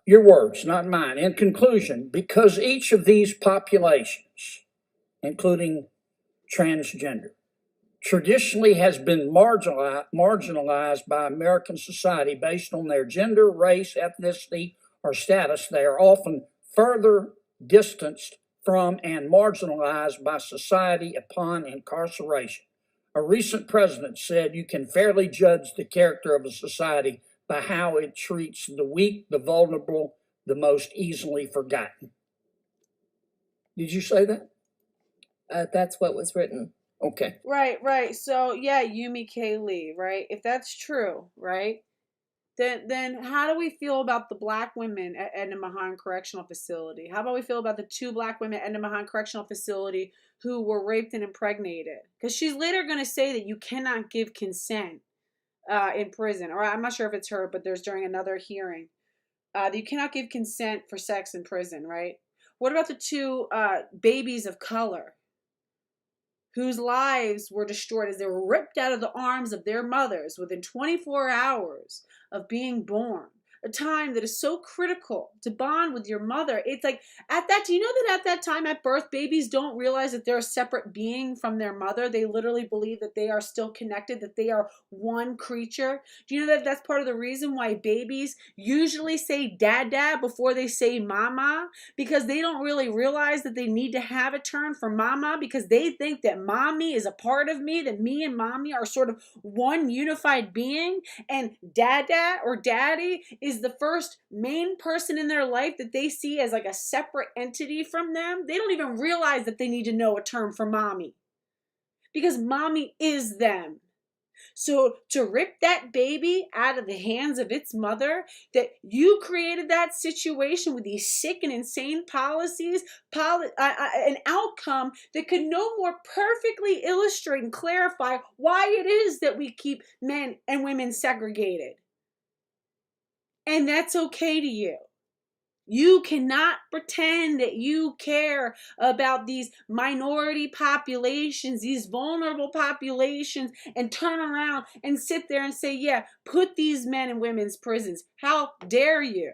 Your words, not mine. In conclusion, because each of these populations, including transgender, traditionally has been marginalized by American society based on their gender, race, ethnicity, or status, they are often further distanced from and marginalized by society upon incarceration. A recent president said you can fairly judge the character of a society by how it treats the weak, the vulnerable, the most easily forgotten. Did you say that? That's what was written. Okay. Right. So yeah, Eumi K Lee, right? If that's true, right? Then how do we feel about the black women at Edna Mahan Correctional Facility? How about we feel about the 2 black women at Edna Mahan Correctional Facility who were raped and impregnated? Because she's later going to say that you cannot give consent in prison. Or I'm not sure if it's her, but there's during another hearing that you cannot give consent for sex in prison, right? What about the 2 babies of color whose lives were destroyed as they were ripped out of the arms of their mothers within 24 hours of being born? A time that is so critical to bond with your mother. It's like, do you know that at that time at birth, babies don't realize that they're a separate being from their mother? They literally believe that they are still connected, that they are one creature. Do you know that that's part of the reason why babies usually say dada before they say mama? Because they don't really realize that they need to have a term for mama, because they think that mommy is a part of me, that me and mommy are sort of one unified being, and dada or daddy is the first main person in their life that they see as like a separate entity from them. They don't even realize that they need to know a term for mommy, because mommy is them. So to rip that baby out of the hands of its mother, that you created that situation with these sick and insane policies, an outcome that could no more perfectly illustrate and clarify why it is that we keep men and women segregated. And that's okay to you. You cannot pretend that you care about these minority populations, these vulnerable populations, and turn around and sit there and say, yeah, put these men in women's prisons. How dare you?